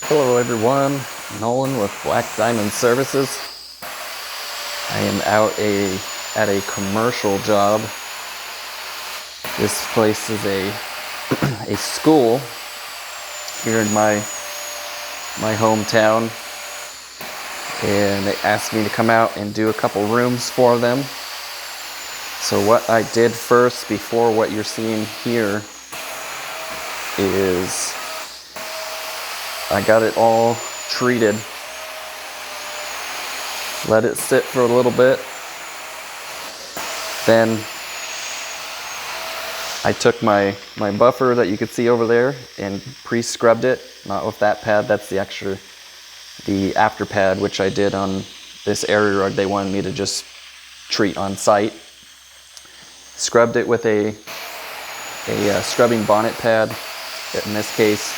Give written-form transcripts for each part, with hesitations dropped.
Hello everyone, Nolan with Black Diamond Services. I am out at a commercial job. This place is a school here in my hometown, and they asked me to come out and do a couple rooms for them. So what I did first, before what you're seeing here, is I got it all treated, let it sit for a little bit. Then I took my buffer that you could see over there and pre-scrubbed it, not with that pad, that's the after pad, which I did on this area rug. They wanted me to just treat on site. Scrubbed it with a scrubbing bonnet pad. In this case,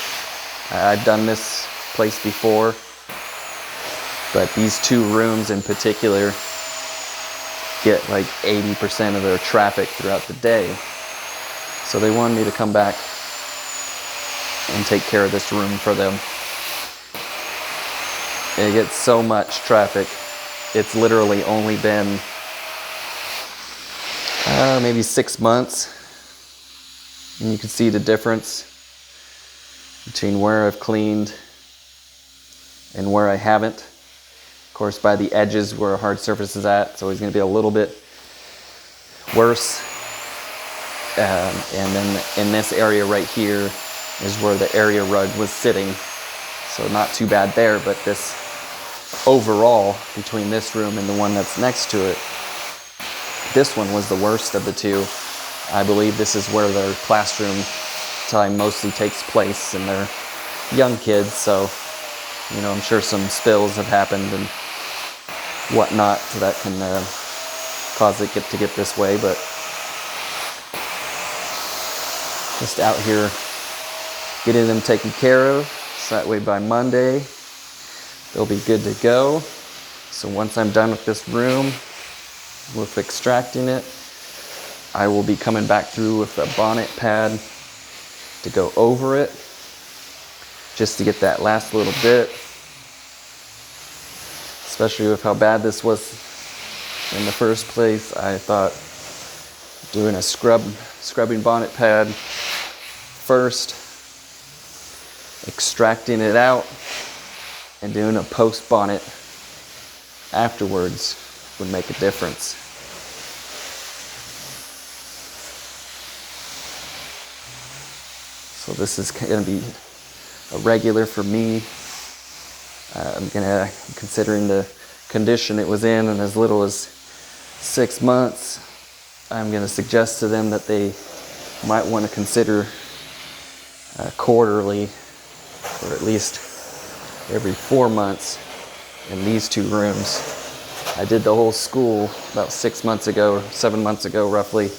I've done this place before, but these two rooms in particular get like 80% of their traffic throughout the day. So they wanted me to come back and take care of this room for them. It gets so much traffic. It's literally only been maybe 6 months, and you can see the difference between where I've cleaned and where I haven't. Of course, by the edges where a hard surface is at, it's always going to be a little bit worse. And then in this area right here is where the area rug was sitting. So not too bad there, but this overall, between this room and the one that's next to it, this one was the worst of the two. I believe this is where their classroom time mostly takes place, and they're young kids, so I'm sure some spills have happened and whatnot, so that can cause it to get this way. But just out here getting them taken care of, so that way by Monday they'll be good to go. So once I'm done with this room with extracting it, I will be coming back through with a bonnet pad to go over it, just to get that last little bit, especially with how bad this was in the first place. I thought doing a scrubbing bonnet pad first, extracting it out, and doing a post bonnet afterwards would make a difference. So this is going to be a regular for me. Considering the condition it was in, and as little as 6 months, I'm going to suggest to them that they might want to consider quarterly, or at least every 4 months in these two rooms. I did the whole school about 6 months ago, or 7 months ago roughly.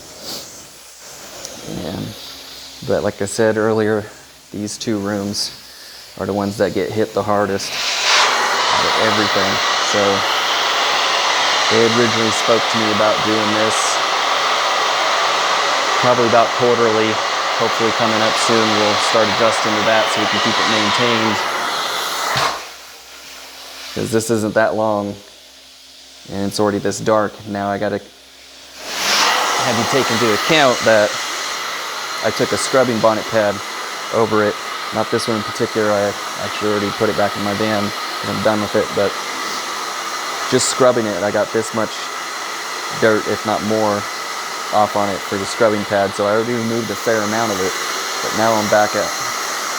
But like I said earlier, these two rooms are the ones that get hit the hardest out of everything. So they originally spoke to me about doing this probably about quarterly. Hopefully coming up soon we'll start adjusting to that so we can keep it maintained, because this isn't that long and it's already this dark. Now I gotta have you take into account that I took a scrubbing bonnet pad over it. Not this one in particular, I actually already put it back in my van and I'm done with it, but just scrubbing it, I got this much dirt, if not more, off on it for the scrubbing pad, so I already removed a fair amount of it. But now I'm back at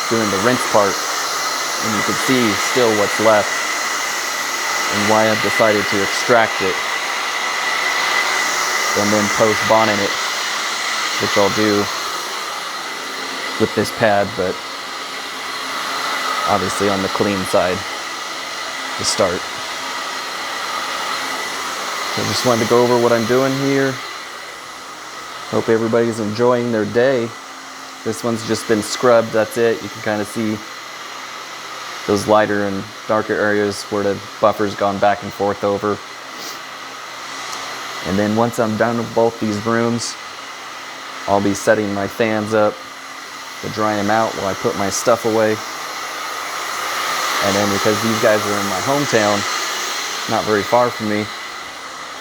doing the rinse part, and you can see still what's left and why I've decided to extract it and then post bonnet it, which I'll do with this pad, but obviously on the clean side to start. So I just wanted to go over what I'm doing here. Hope everybody's enjoying their day. This one's just been scrubbed, that's it. You can kind of see those lighter and darker areas where the buffer's gone back and forth over. And then once I'm done with both these rooms, I'll be setting my fans up to dry them out while I put my stuff away. And then because these guys are in my hometown, not very far from me,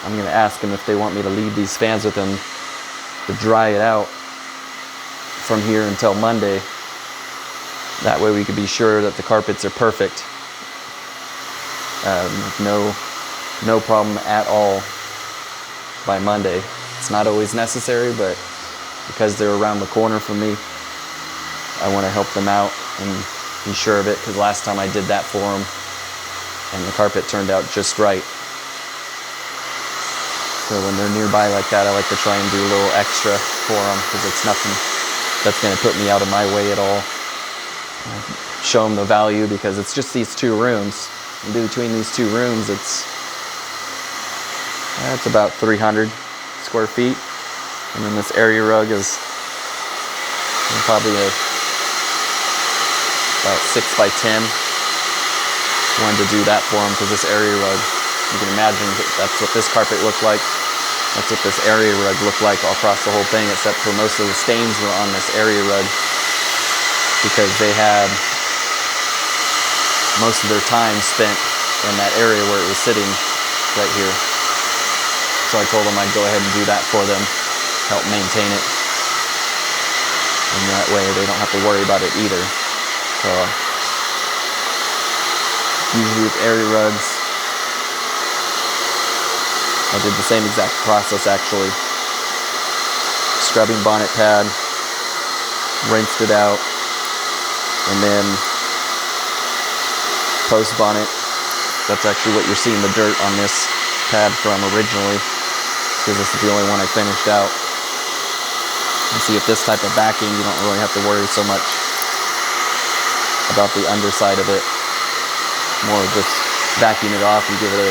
I'm gonna ask them if they want me to leave these fans with them to dry it out from here until Monday. That way we could be sure that the carpets are perfect. No problem at all by Monday. It's not always necessary, but because they're around the corner from me, I want to help them out and be sure of it, because last time I did that for them and the carpet turned out just right. So when they're nearby like that, I like to try and do a little extra for them, because it's nothing that's going to put me out of my way at all. Show them the value, because it's just these two rooms. And between these two rooms, it's about 300 square feet. And then this area rug is probably about 6 by 10. Wanted to do that for them, because this area rug, you can imagine that's what this carpet looked like. That's what this area rug looked like all across the whole thing, except for most of the stains were on this area rug, because they had most of their time spent in that area where it was sitting right here. So I told them I'd go ahead and do that for them, help maintain it. And that way they don't have to worry about it either. So usually with area rugs, I did the same exact process actually. Scrubbing bonnet pad, rinsed it out, and then post bonnet. That's actually what you're seeing the dirt on this pad from originally, because this is the only one I finished out. And see, with this type of backing, you don't really have to worry so much about the underside of it. More just vacuum it off and give it a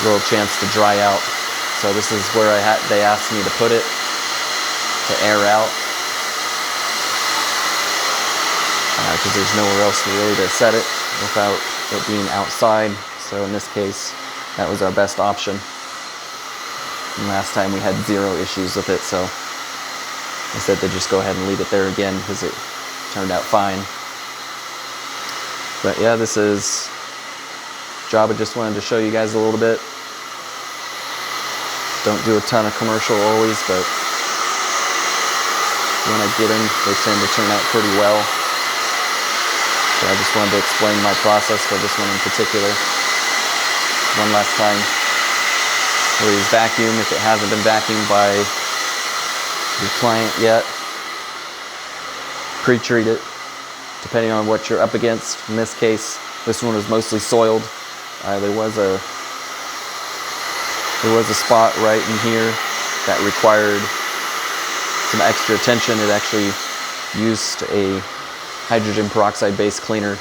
little chance to dry out. So this is where they asked me to put it to air out, because there's nowhere else really to set it without it being outside. So in this case, that was our best option. And last time we had 0 issues with it, so I said to just go ahead and leave it there again, because it turned out fine. But yeah, this is a job I just wanted to show you guys a little bit. Don't do a ton of commercial always, but when I get them, they tend to turn out pretty well. So I just wanted to explain my process for this one in particular. One last time. Always vacuum if it hasn't been vacuumed by your client yet. Pre-treat it, depending on what you're up against. In this case, this one was mostly soiled. There was a spot right in here that required some extra attention. It actually used a hydrogen peroxide based cleaner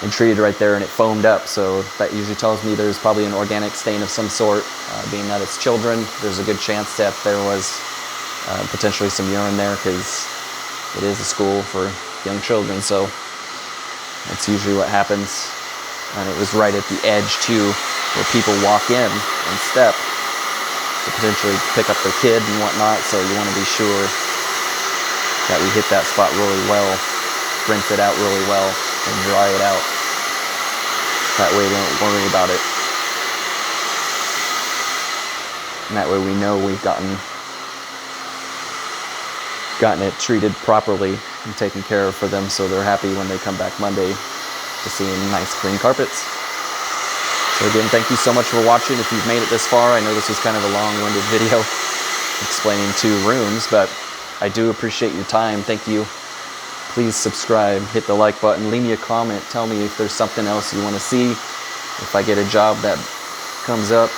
and treated right there, and it foamed up. So that usually tells me there's probably an organic stain of some sort. Being that it's children, there's a good chance that there was potentially some urine there, because it is a school for young children. So that's usually what happens. And it was right at the edge too, where people walk in and step to potentially pick up their kid and whatnot. So you want to be sure that we hit that spot really well, rinse it out really well, and dry it out. That way we don't worry about it. And that way we know we've gotten it treated properly and taken care of for them, so they're happy when they come back Monday to see nice clean carpets. So again, thank you so much for watching. If you've made it this far, I know this was kind of a long-winded video explaining 2 rooms, but I do appreciate your time. Thank you. Please subscribe, hit the like button, leave me a comment, tell me if there's something else you want to see. If I get a job that comes up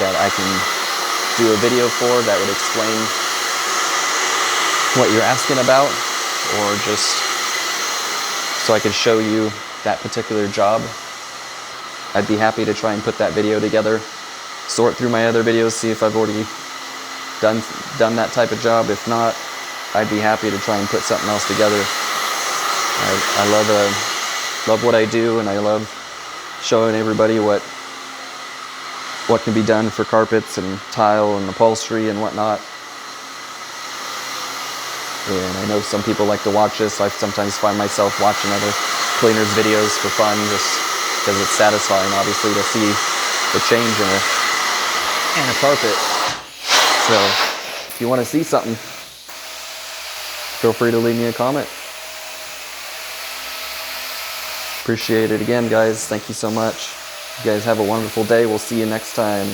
that I can do a video for that would explain what you're asking about, or just so I can show you that particular job, I'd be happy to try and put that video together, sort through my other videos, see if I've already done that type of job. If not, I'd be happy to try and put something else together. I love what I do, and I love showing everybody what can be done for carpets and tile and upholstery and whatnot. And I know some people like to watch this. I sometimes find myself watching other cleaners videos for fun, just because it's satisfying, obviously, to see the change in a carpet. So if you want to see something, feel free to leave me a comment. Appreciate it again, guys. Thank you so much. You guys have a wonderful day. We'll see you next time.